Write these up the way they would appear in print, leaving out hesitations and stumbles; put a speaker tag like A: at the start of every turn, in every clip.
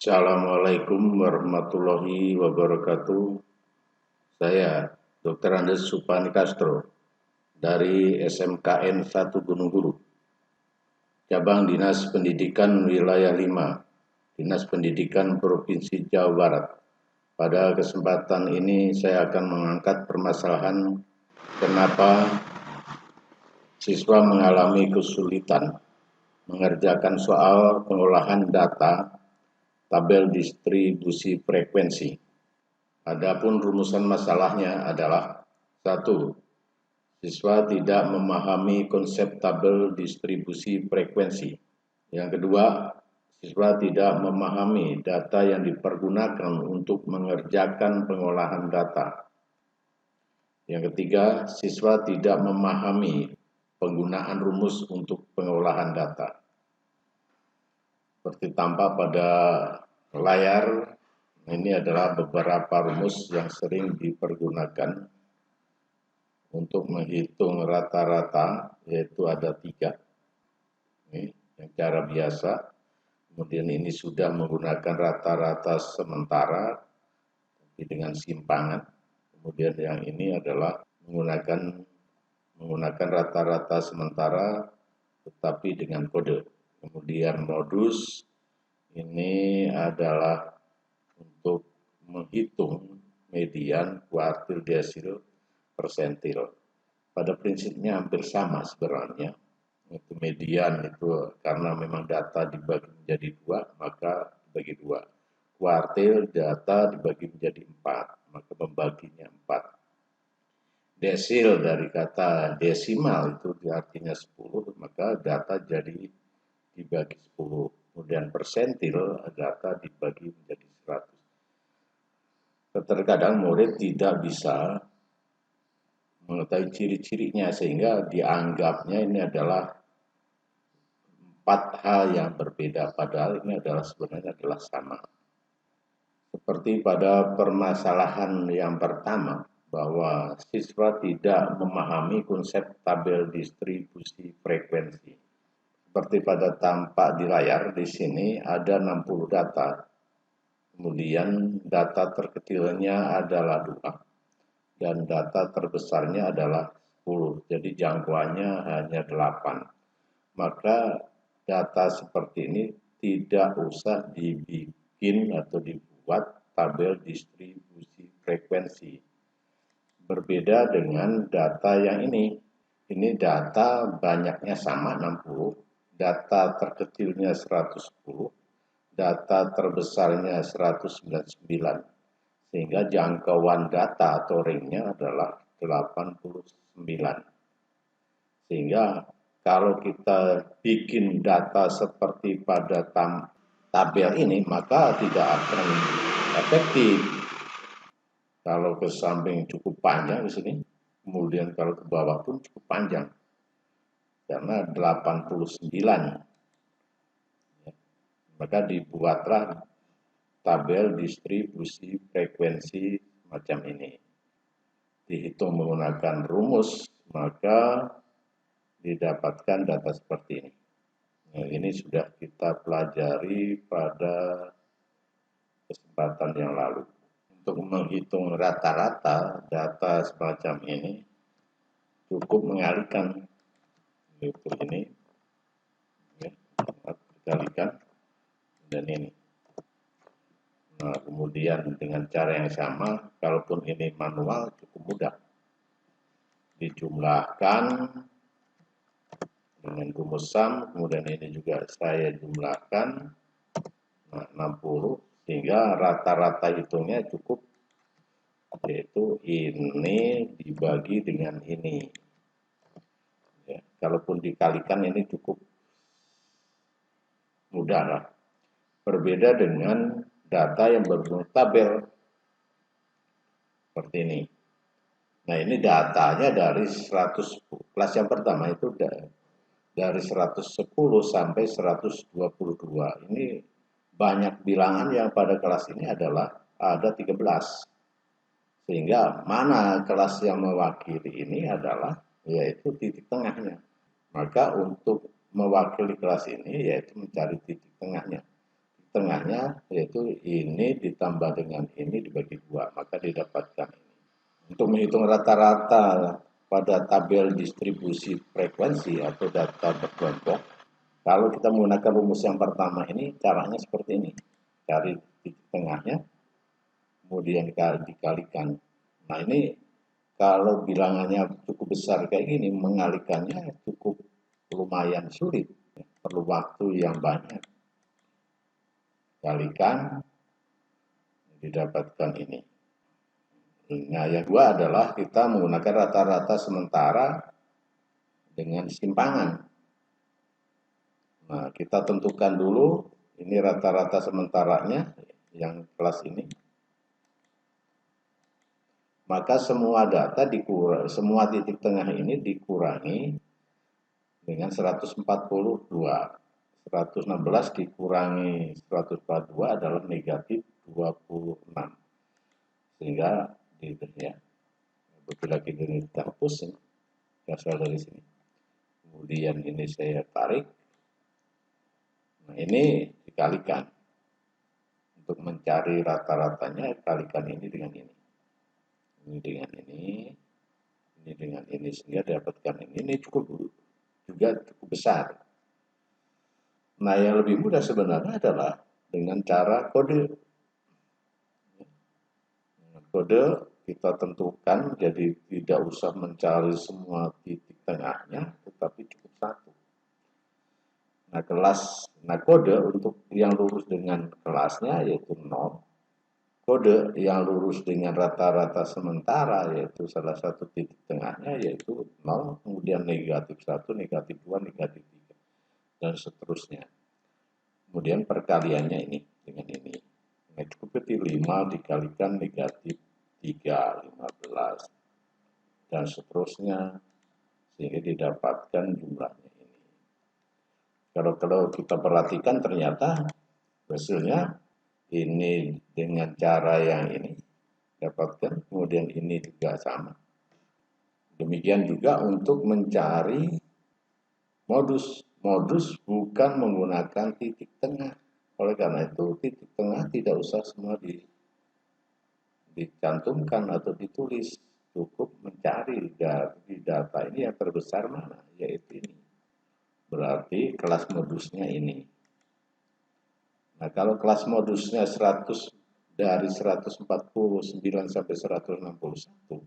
A: Assalamualaikum warahmatullahi wabarakatuh. Saya Dr. Andes Supani Castro dari SMKN 1 Gunung Guru, Cabang Dinas Pendidikan Wilayah 5, Dinas Pendidikan Provinsi Jawa Barat. Pada kesempatan ini saya akan mengangkat permasalahan kenapa siswa mengalami kesulitan mengerjakan soal pengolahan data tabel distribusi frekuensi. Adapun rumusan masalahnya adalah 1. Siswa tidak memahami konsep tabel distribusi frekuensi. Yang kedua, siswa tidak memahami data yang dipergunakan untuk mengerjakan pengolahan data. Yang ketiga, siswa tidak memahami penggunaan rumus untuk pengolahan data. Seperti tampak pada layar, ini adalah beberapa rumus yang sering dipergunakan untuk menghitung rata-rata, yaitu ada 3. Ini yang cara biasa. Kemudian ini sudah menggunakan rata-rata sementara, tapi dengan simpangan. Kemudian yang ini adalah menggunakan rata-rata sementara, tetapi dengan kode. Kemudian modus ini adalah untuk menghitung median, kuartil, desil, persentil. Pada prinsipnya hampir sama sebenarnya. Itu median itu karena memang data dibagi menjadi 2, maka dibagi 2. Kuartil data dibagi menjadi 4, maka membaginya 4. Desil dari kata desimal itu artinya 10, maka data jadi dibagi 10. Kemudian persentil data dibagi menjadi 100. Terkadang murid tidak bisa mengetahui ciri-cirinya sehingga dianggapnya ini adalah 4 hal yang berbeda, padahal ini sebenarnya adalah sama. Seperti pada permasalahan yang pertama, bahwa siswa tidak memahami konsep tabel distribusi frekuensi. Seperti pada tampak di layar, di sini ada 60 data. Kemudian data terkecilnya adalah 2 dan data terbesarnya adalah 10. Jadi jangkauannya hanya 8. Maka data seperti ini tidak usah dibikin atau dibuat tabel distribusi frekuensi. Berbeda dengan data yang ini. Ini data banyaknya sama 60, data terkecilnya 110, data terbesarnya 199, sehingga jangkauan data atau ringnya adalah 89. Sehingga kalau kita bikin data seperti pada tabel ini, maka tidak akan efektif. Kalau ke samping cukup panjang di sini, kemudian kalau ke bawah pun cukup panjang. Karena 89. Maka dibuatlah tabel distribusi frekuensi macam ini. Dihitung menggunakan rumus, maka didapatkan data seperti ini. Nah, ini sudah kita pelajari pada kesempatan yang lalu. Untuk menghitung rata-rata data semacam ini, cukup mengalihkan ini, ya, dikalikan dan ini. Nah, kemudian dengan cara yang sama, kalaupun ini manual cukup mudah. Dijumlahkan dengan rumus sum, kemudian ini juga saya jumlahkan, nah, 60, sehingga rata-rata hitungnya cukup, yaitu ini dibagi dengan ini. Ya, kalaupun dikalikan ini cukup mudah lah. Berbeda dengan data yang berbentuk tabel seperti ini. Nah, ini datanya dari 110. Kelas yang pertama itu dari 110 sampai 122. Ini banyak bilangan yang pada kelas ini adalah ada 13. Sehingga mana kelas yang mewakili ini adalah yaitu titik tengahnya. Maka untuk mewakili kelas ini yaitu mencari titik tengahnya. tengahnya, yaitu ini ditambah dengan ini dibagi 2, maka didapatkan ini. Untuk menghitung rata-rata pada tabel distribusi frekuensi atau data berkelompok, kalau kita menggunakan rumus yang pertama ini, caranya seperti ini. Cari titik tengahnya, kemudian dikalikan. Nah ini kalau bilangannya cukup besar kayak gini, mengalikannya cukup lumayan sulit. Perlu waktu yang banyak. Kalikan, didapatkan ini. Nah, yang kedua adalah kita menggunakan rata-rata sementara dengan simpangan. Nah, kita tentukan dulu, ini rata-rata sementaranya, yang kelas ini. Maka semua data dikurangi, semua titik tengah ini dikurangi dengan 142. 116 dikurangi 142 adalah negatif 26. Sehingga ya, apabila kita hapus berasal dari sini. Kemudian ini saya tarik. Nah, ini dikalikan. Untuk mencari rata-ratanya, kalikan ini dengan ini. Ini dengan ini dengan ini, sehingga dapatkan ini. Ini cukup besar. Nah, yang lebih mudah sebenarnya adalah dengan cara kode. Dengan kode kita tentukan, jadi tidak usah mencari semua titik tengahnya, tetapi cukup satu. Nah, kode untuk yang lurus dengan kelasnya yaitu 0. Kode yang lurus dengan rata-rata sementara yaitu salah satu titik tengahnya yaitu 0, kemudian negatif 1, negatif 2, negatif 3, dan seterusnya. Kemudian perkaliannya ini dengan ini. Nah, cukup kecil, 5 dikalikan negatif 3, 15, dan seterusnya, sehingga didapatkan jumlahnya ini. Kalau kita perhatikan ternyata hasilnya ini dengan cara yang ini dapatkan, kemudian ini juga sama. Demikian juga untuk mencari modus. Modus bukan menggunakan titik tengah. Oleh karena itu titik tengah tidak usah semua dicantumkan atau ditulis. Cukup mencari dari data ini yang terbesar mana, yaitu ini. Berarti kelas modusnya ini. Nah, kalau kelas modusnya 100 dari 149 sampai 161,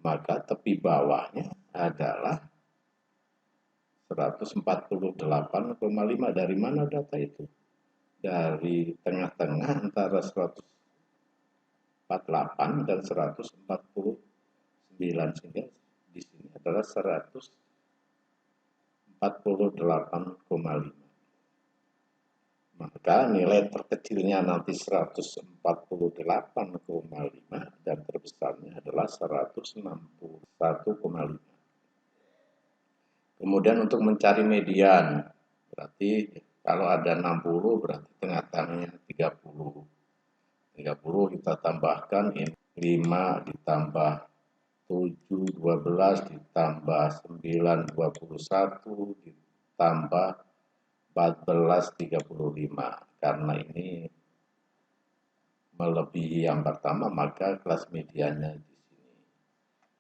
A: maka tepi bawahnya adalah 148,5. Dari mana data itu? Dari tengah-tengah antara 148 dan 149, sehingga di sini adalah 148,5. Maka nilai terkecilnya nanti 148,5 dan terbesarnya adalah 161,5. Kemudian untuk mencari median, berarti kalau ada 60 berarti tengah-tengahnya 30. 30 kita tambahkan ini 5 ditambah 7, 12 ditambah 9, 21 ditambah 14, 35. Karena ini melebihi yang pertama, maka kelas mediannya di sini.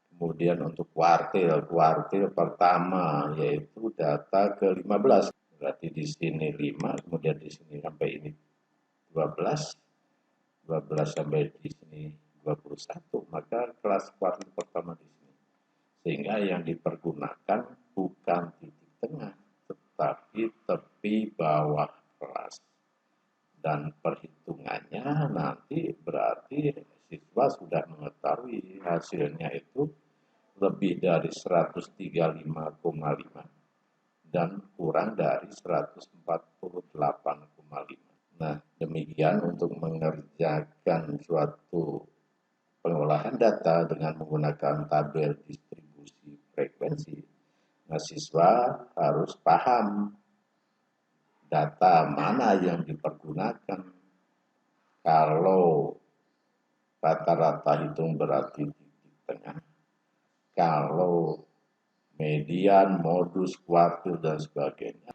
A: Kemudian untuk kuartil pertama yaitu data ke-15. Berarti di sini 5, kemudian di sini sampai ini 12 sampai di sini 21, maka kelas kuartil pertama di sini. Sehingga yang dipergunakan bukan titik tengah, tetapi tepi bawah kelas. Dan perhitungannya nanti berarti siswa sudah mengetahui hasilnya itu lebih dari 135,5 dan kurang dari 148,5. Nah, demikian untuk mengerjakan suatu pengolahan data dengan menggunakan tabel distribusi frekuensi. Nah, siswa harus paham data mana yang dipergunakan. Kalau rata-rata hitung berarti titik tengah. Kalau median, modus, kuartil, dan sebagainya,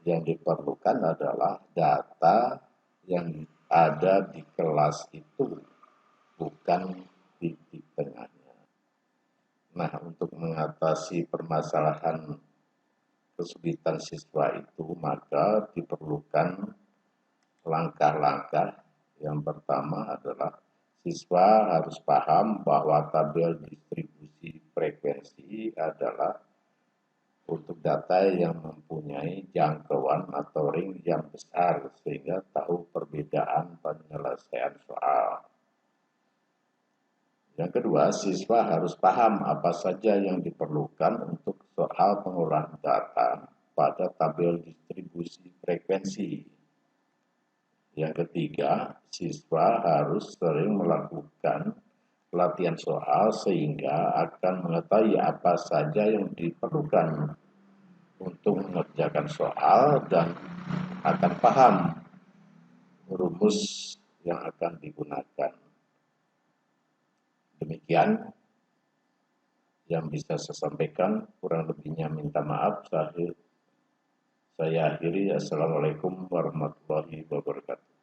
A: Yang diperlukan adalah data yang ada di kelas itu, bukan di tengahnya. Nah, untuk mengatasi permasalahan kesulitan siswa itu, maka diperlukan langkah-langkah. Yang pertama adalah siswa harus paham bahwa tabel distribusi frekuensi adalah untuk data yang mempunyai jangkauan atau range yang besar, sehingga tahu perbedaan penyelesaian soal. Yang kedua, siswa harus paham apa saja yang diperlukan untuk soal pengolahan data pada tabel distribusi frekuensi. Yang ketiga, siswa harus sering melakukan pelatihan soal sehingga akan mengetahui apa saja yang diperlukan untuk mengerjakan soal dan akan paham rumus yang akan digunakan. Demikian yang bisa saya sampaikan, kurang lebihnya minta maaf. Saya akhiri. Assalamualaikum warahmatullahi wabarakatuh.